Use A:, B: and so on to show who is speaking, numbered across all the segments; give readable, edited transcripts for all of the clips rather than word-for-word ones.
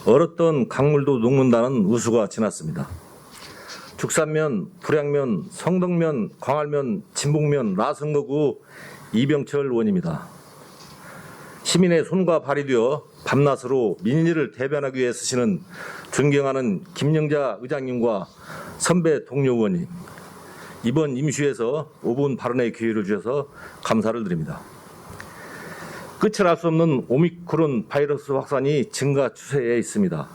A: 얼었던 강물도 녹는다는 우수가 지났습니다. 죽산면, 불양면, 성덕면, 광활면, 진북면, 라선거구 이병철 의원입니다. 시민의 손과 발이 되어 밤낮으로 민의를 대변하기 위해 쓰시는 존경하는 김영자 의장님과 선배 동료 의원님, 이번 임시회에서 5분 발언의 기회를 주셔서 감사를 드립니다. 끝을 알 수 없는 오미크론 바이러스 확산이 증가 추세에 있습니다.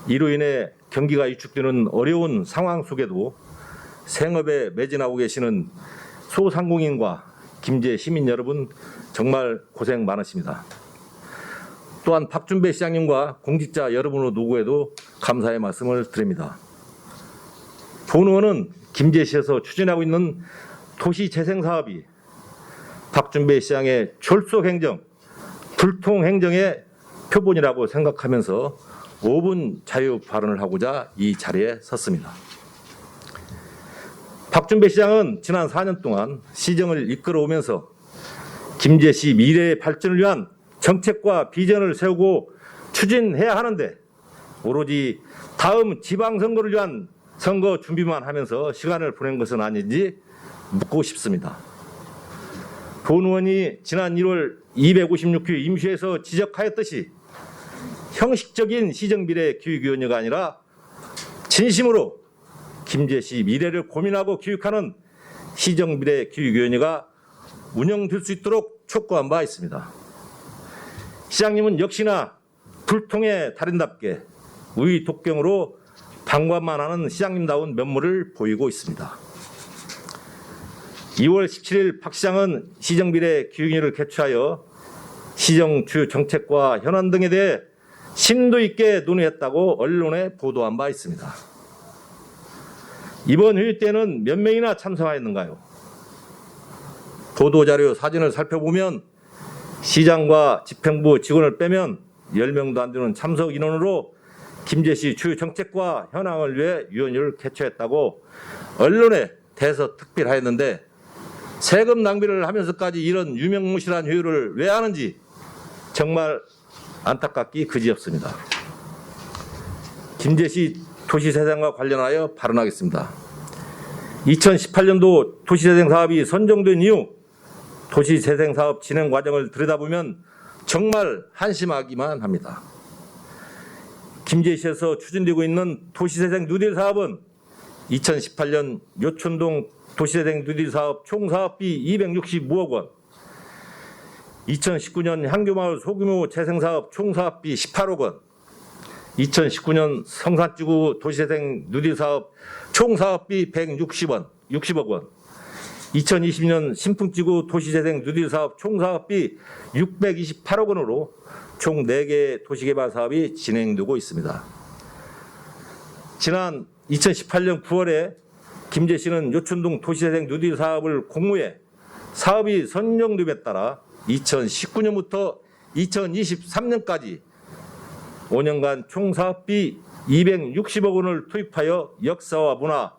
A: 이로 인해 경기가 위축되는 어려운 상황 속에도 생업에 매진하고 계시는 소상공인과 김제 시민 여러분 정말 고생 많으십니다. 또한 박준배 시장님과 공직자 여러분의 노고에도 감사의 말씀을 드립니다. 본 의원은 김제시에서 추진하고 있는 도시재생사업이 박준배 시장의 졸속행정, 불통행정의 표본이라고 생각하면서 5분 자유 발언을 하고자 이 자리에 섰습니다. 박준배 시장은 지난 4년 동안 시정을 이끌어오면서 김제시 미래의 발전을 위한 정책과 비전을 세우고 추진해야 하는데 오로지 다음 지방선거를 위한 선거 준비만 하면서 시간을 보낸 것은 아닌지 묻고 싶습니다. 본 의원이 지난 1월 256회 임시회에서 지적하였듯이 형식적인 시정미래기획위원회가 아니라 진심으로 김제시 미래를 고민하고 기획하는 시정미래기획위원회가 운영될 수 있도록 촉구한 바 있습니다. 시장님은 역시나 불통의 달인답게 의독경으로 방관만 하는 시장님다운 면모를 보이고 있습니다. 2월 17일 박 시장은 시정미래기획위원회를 개최하여 시정 주요 정책과 현안 등에 대해 심도 있게 논의했다고 언론에 보도한 바 있습니다. 이번 회의 때는 몇 명이나 참석하였는가요? 보도자료 사진을 살펴보면 시장과 집행부 직원을 빼면 10명도 안 되는 참석 인원으로 김제시 주요 정책과 현황을 위해 위원회를 개최했다고 언론에 대서특필하였는데 세금 낭비를 하면서까지 이런 유명무실한 회의를 왜 하는지 정말 안타깝기 그지없습니다. 김제시 도시재생과 관련하여 발언하겠습니다. 2018년도 도시재생 사업이 선정된 이후 도시재생 사업 진행 과정을 들여다보면 정말 한심하기만 합니다. 김제시에서 추진되고 있는 도시재생 뉴딜 사업은 2018년 요촌동 도시재생 뉴딜 사업 총 사업비 265억 원, 2019년 향교마을 소규모 재생사업 총 사업비 18억 원, 2019년 성산지구 도시재생 뉴딜 사업 총 사업비 160억 원, 2020년 신풍지구 도시재생 뉴딜 사업 총 사업비 628억 원으로 총 4개의 도시개발 사업이 진행되고 있습니다. 지난 2018년 9월에 김제시는 요촌동 도시재생 뉴딜 사업을 공모해 사업이 선정됨에 따라 2019년부터 2023년까지 5년간 총 사업비 260억 원을 투입하여 역사와 문화,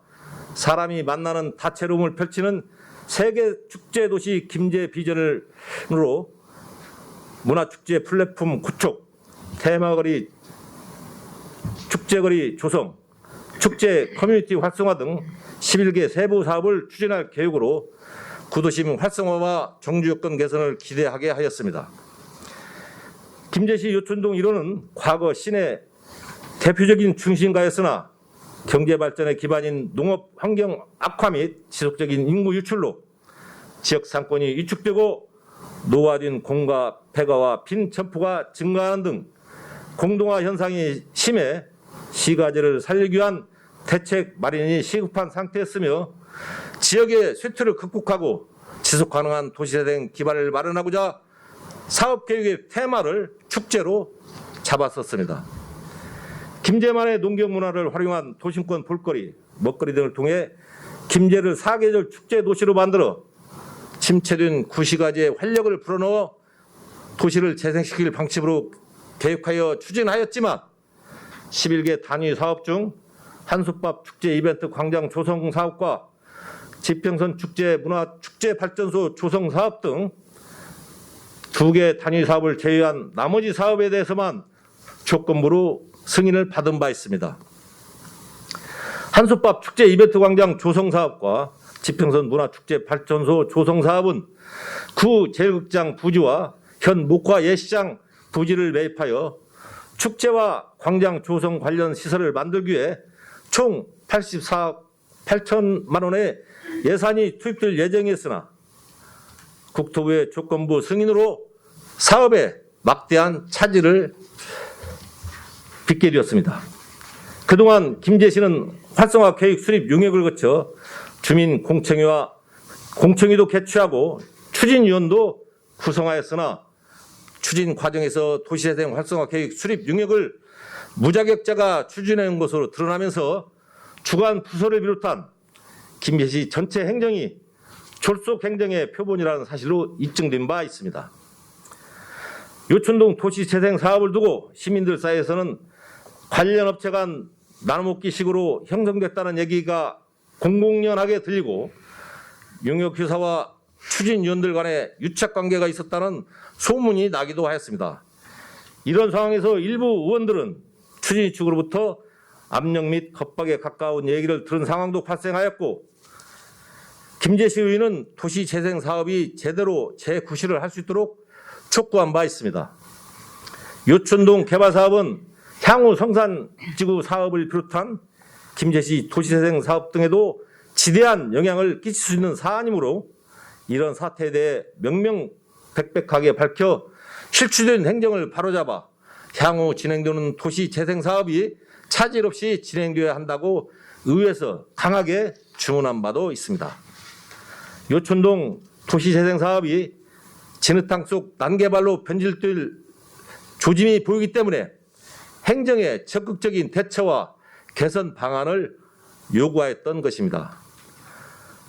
A: 사람이 만나는 다채로움을 펼치는 세계 축제 도시 김제 비전으로 문화축제 플랫폼 구축, 테마거리, 축제거리 조성, 축제 커뮤니티 활성화 등 11개 세부 사업을 추진할 계획으로 구도심 활성화와 정주 여건 개선을 기대하게 하였습니다. 김제시 요촌동 1호는 과거 시내 대표적인 중심가였으나 경제발전의 기반인 농업 환경 악화 및 지속적인 인구 유출로 지역 상권이 위축되고 노화된 공가 폐가와 빈 점포가 증가하는 등 공동화 현상이 심해 시가지를 살리기 위한 대책 마련이 시급한 상태였으며 지역의 쇠퇴를 극복하고 지속 가능한 도시재생 기반을 마련하고자 사업계획의 테마를 축제로 잡았었습니다. 김제만의 농경 문화를 활용한 도심권 볼거리, 먹거리 등을 통해 김제를 사계절 축제 도시로 만들어 침체된 구시가지의 활력을 불어넣어 도시를 재생시킬 방침으로 계획하여 추진하였지만 11개 단위 사업 중 한솥밥 축제 이벤트 광장 조성 사업과 지평선 축제 문화 축제 발전소 조성 사업 등 2개 단위 사업을 제외한 나머지 사업에 대해서만 조건부로 승인을 받은 바 있습니다. 한솥밥 축제 이벤트 광장 조성 사업과 지평선 문화축제 발전소 조성 사업은 구 제일극장 부지와 현 목화 예시장 부지를 매입하여 축제와 광장 조성 관련 시설을 만들기 위해 총 84억 8천만 원의 예산이 투입될 예정이었으나 국토부의 조건부 승인으로 사업에 막대한 차질을 빚게 되었습니다. 그동안 김제시는 활성화 계획 수립 용역을 거쳐 주민 공청회도 개최하고 추진위원도 구성하였으나 추진 과정에서 도시재생 활성화 계획 수립 용역을 무자격자가 추진한 것으로 드러나면서 주관 부서를 비롯한 김제시 전체 행정이 졸속 행정의 표본이라는 사실로 입증된 바 있습니다. 요촌동 도시재생 사업을 두고 시민들 사이에서는 관련 업체 간 나눠먹기식으로 형성됐다는 얘기가 공공연하게 들리고 용역회사와 추진위원들 간에 유착관계가 있었다는 소문이 나기도 하였습니다. 이런 상황에서 일부 의원들은 추진 측으로부터 압력 및 겁박에 가까운 얘기를 들은 상황도 발생하였고 김제시 의회는 도시재생 사업이 제대로 재구실을 할 수 있도록 촉구한 바 있습니다. 요촌동 개발 사업은 향후 성산지구 사업을 비롯한 김제시 도시재생 사업 등에도 지대한 영향을 끼칠 수 있는 사안이므로 이런 사태에 대해 명명백백하게 밝혀 실추된 행정을 바로잡아 향후 진행되는 도시재생 사업이 차질 없이 진행되어야 한다고 의회에서 강하게 주문한 바도 있습니다. 요촌동 도시재생 사업이 진흙탕 속 난개발로 변질될 조짐이 보이기 때문에 행정의 적극적인 대처와 개선 방안을 요구하였던 것입니다.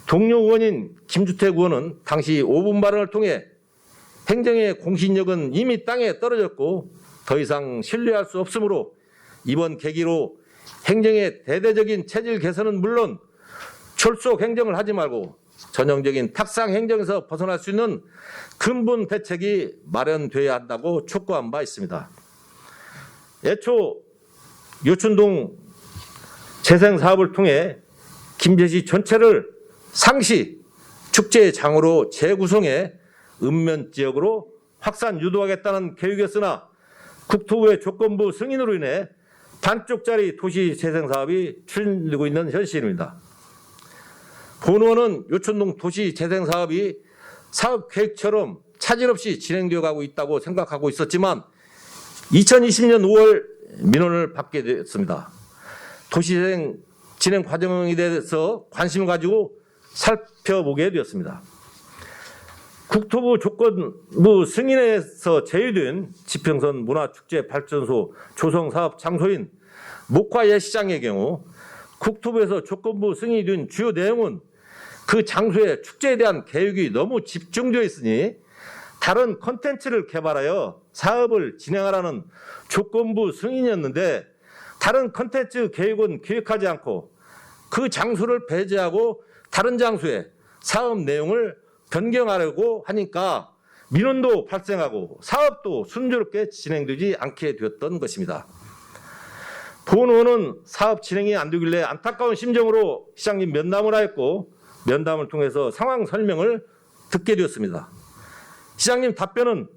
A: 동료 의원인 김주택 의원은 당시 5분 발언을 통해 행정의 공신력은 이미 땅에 떨어졌고 더 이상 신뢰할 수 없으므로 이번 계기로 행정의 대대적인 체질 개선은 물론 졸속 행정을 하지 말고 전형적인 탁상 행정에서 벗어날 수 있는 근본 대책이 마련돼야 한다고 촉구한 바 있습니다. 애초 요촌동 재생 사업을 통해 김제시 전체를 상시 축제장으로 재구성해 읍면 지역으로 확산 유도하겠다는 계획이었으나 국토부의 조건부 승인으로 인해 반쪽짜리 도시 재생 사업이 추진되고 있는 현실입니다. 본 의원은 요촌동 도시 재생 사업이 사업 계획처럼 차질 없이 진행되어 가고 있다고 생각하고 있었지만 2020년 5월 민원을 받게 됐습니다. 도시재생 진행 과정에 대해서 관심을 가지고 살펴보게 되었습니다. 국토부 조건부 승인에서 제외된 지평선 문화축제 발전소 조성 사업 장소인 목화 예시장의 경우 국토부에서 조건부 승인이 된 주요 내용은 그 장소의 축제에 대한 계획이 너무 집중되어 있으니 다른 콘텐츠를 개발하여 사업을 진행하라는 조건부 승인이었는데 다른 콘텐츠 계획은 기획하지 않고 그 장소를 배제하고 다른 장소에 사업 내용을 변경하려고 하니까 민원도 발생하고 사업도 순조롭게 진행되지 않게 되었던 것입니다. 본 의원은 사업 진행이 안 되길래 안타까운 심정으로 시장님 면담을 하였고 면담을 통해서 상황 설명을 듣게 되었습니다. 시장님 답변은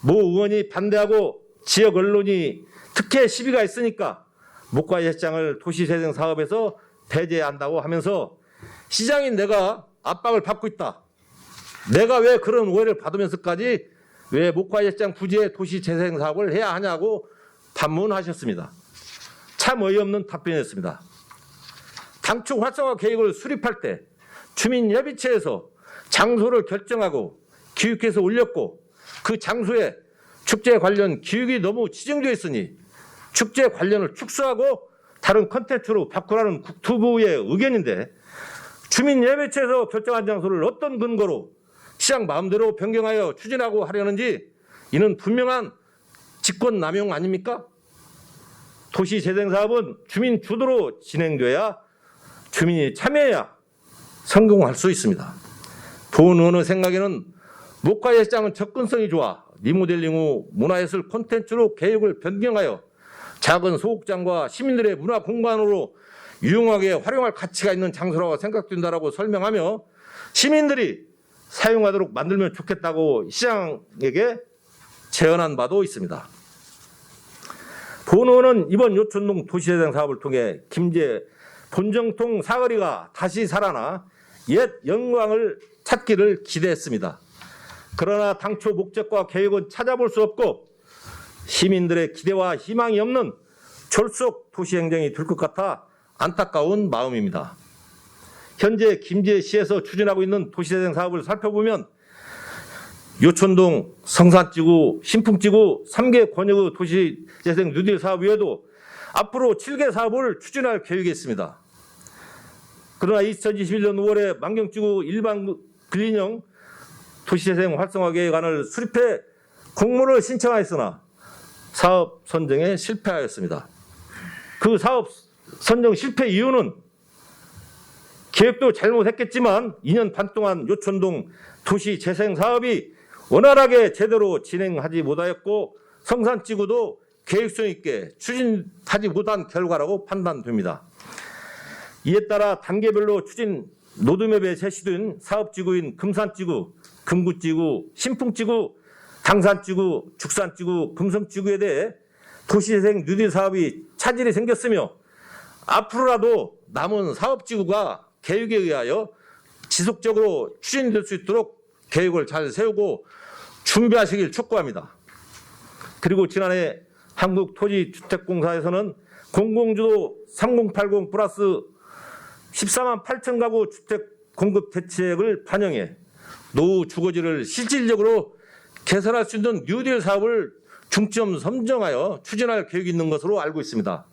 A: 모 의원이 반대하고 지역 언론이 특혜 시비가 있으니까 목화 예시장을 도시재생 사업에서 배제한다고 하면서 시장인 내가 압박을 받고 있다. 내가 왜 그런 오해를 받으면서까지 왜 목화 예시장 부지에 도시재생 사업을 해야 하냐고 반문하셨습니다. 참 어이없는 답변이었습니다. 당초 활성화 계획을 수립할 때 주민협의체에서 장소를 결정하고 기획해서 올렸고 그 장소에 축제 관련 기획이 너무 치중되어 있으니 축제 관련을 축소하고 다른 콘텐츠로 바꾸라는 국토부의 의견인데 주민예배체에서 결정한 장소를 어떤 근거로 시장 마음대로 변경하여 추진하고 하려는지 이는 분명한 직권남용 아닙니까? 도시재생사업은 주민 주도로 진행돼야 주민이 참여해야 성공할 수 있습니다. 본 의원의 생각에는 목화 예시장은 접근성이 좋아 리모델링 후 문화예술 콘텐츠로 계획을 변경하여 작은 소극장과 시민들의 문화 공간으로 유용하게 활용할 가치가 있는 장소라고 생각된다라고 설명하며 시민들이 사용하도록 만들면 좋겠다고 시장에게 제언한 바도 있습니다. 본원은 이번 요촌동 도시재생 사업을 통해 김제 본정통 사거리가 다시 살아나 옛 영광을 찾기를 기대했습니다. 그러나 당초 목적과 계획은 찾아볼 수 없고 시민들의 기대와 희망이 없는 졸속 도시행정이 될 것 같아 안타까운 마음입니다. 현재 김제시에서 추진하고 있는 도시재생 사업을 살펴보면 요촌동, 성산지구, 신풍지구 3개 권역의 도시재생 뉴딜 사업 외에도 앞으로 7개 사업을 추진할 계획이 있습니다. 그러나 2021년 5월에 만경지구 일반 근린형 도시재생 활성화 계획안을 수립해 공모를 신청하였으나 사업 선정에 실패하였습니다. 그 사업 선정 실패 이유는 계획도 잘못했겠지만 2년 반 동안 요촌동 도시재생 사업이 원활하게 제대로 진행하지 못하였고 성산지구도 계획성 있게 추진하지 못한 결과라고 판단됩니다. 이에 따라 단계별로 추진 로드맵에 제시된 사업지구인 금산지구, 금구지구, 신풍지구, 당산지구, 죽산지구, 금성지구에 대해 도시재생 뉴딜 사업이 차질이 생겼으며 앞으로라도 남은 사업지구가 계획에 의하여 지속적으로 추진될 수 있도록 계획을 잘 세우고 준비하시길 촉구합니다. 그리고 지난해 한국토지주택공사에서는 공공주도 3080 플러스 14만 8천 가구 주택 공급 대책을 반영해 노후 주거지를 실질적으로 개선할 수 있는 뉴딜 사업을 중점 선정하여 추진할 계획이 있는 것으로 알고 있습니다.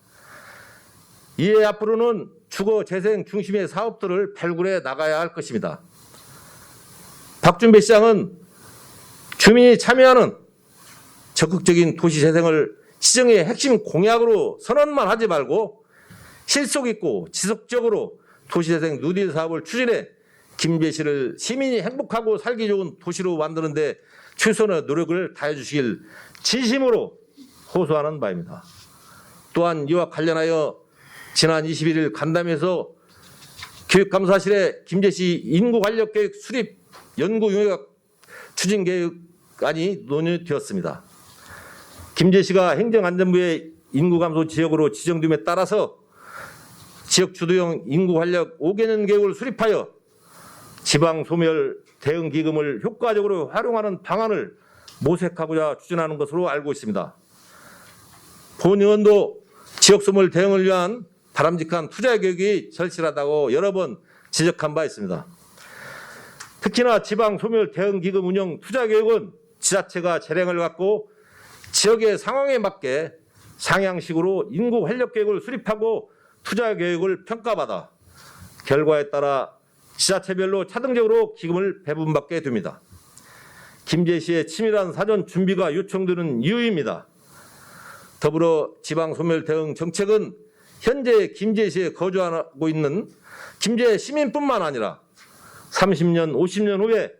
A: 이에 앞으로는 주거 재생 중심의 사업들을 발굴해 나가야 할 것입니다. 박준배 시장은 주민이 참여하는 적극적인 도시 재생을 시정의 핵심 공약으로 선언만 하지 말고 실속 있고 지속적으로 도시재생 뉴딜 사업을 추진해 김제시를 시민이 행복하고 살기 좋은 도시로 만드는 데 최선의 노력을 다해 주시길 진심으로 호소하는 바입니다. 또한 이와 관련하여 지난 21일 간담회에서 교육감사실에 김제시 인구관리계획 수립 연구용역 추진계획안이 논의되었습니다. 김제시가 행정안전부의 인구감소 지역으로 지정됨에 따라서 지역 주도형 인구활력 5개년 계획을 수립하여 지방소멸 대응기금을 효과적으로 활용하는 방안을 모색하고자 추진하는 것으로 알고 있습니다. 본 의원도 지역소멸 대응을 위한 바람직한 투자 계획이 절실하다고 여러 번 지적한 바 있습니다. 특히나 지방소멸 대응기금 운영 투자 계획은 지자체가 재량을 갖고 지역의 상황에 맞게 상향식으로 인구활력 계획을 수립하고 투자 계획을 평가받아 결과에 따라 지자체별로 차등적으로 기금을 배분받게 됩니다. 김제시의 치밀한 사전 준비가 요청되는 이유입니다. 더불어 지방소멸 대응 정책은 현재 김제시에 거주하고 있는 김제 시민뿐만 아니라 30년, 50년 후에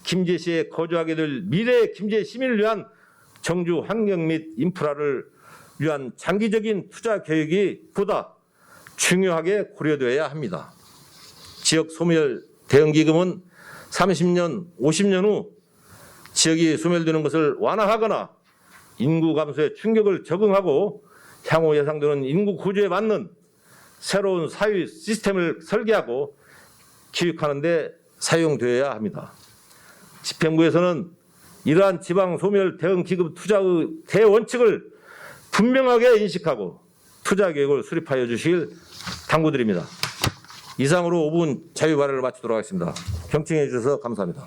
A: 김제시에 거주하게 될 미래 김제 시민을 위한 정주 환경 및 인프라를 위한 장기적인 투자 계획이 보다 중요하게 고려되어야 합니다. 지역 소멸 대응기금은 30년, 50년 후 지역이 소멸되는 것을 완화하거나 인구 감소의 충격을 적응하고 향후 예상되는 인구 구조에 맞는 새로운 사회 시스템을 설계하고 기획하는 데 사용되어야 합니다. 집행부에서는 이러한 지방 소멸 대응 기금 투자의 대원칙을 분명하게 인식하고 투자 계획을 수립하여 주시길 당부드립니다. 이상으로 5분 자유 발언을 마치도록 하겠습니다. 경청해 주셔서 감사합니다.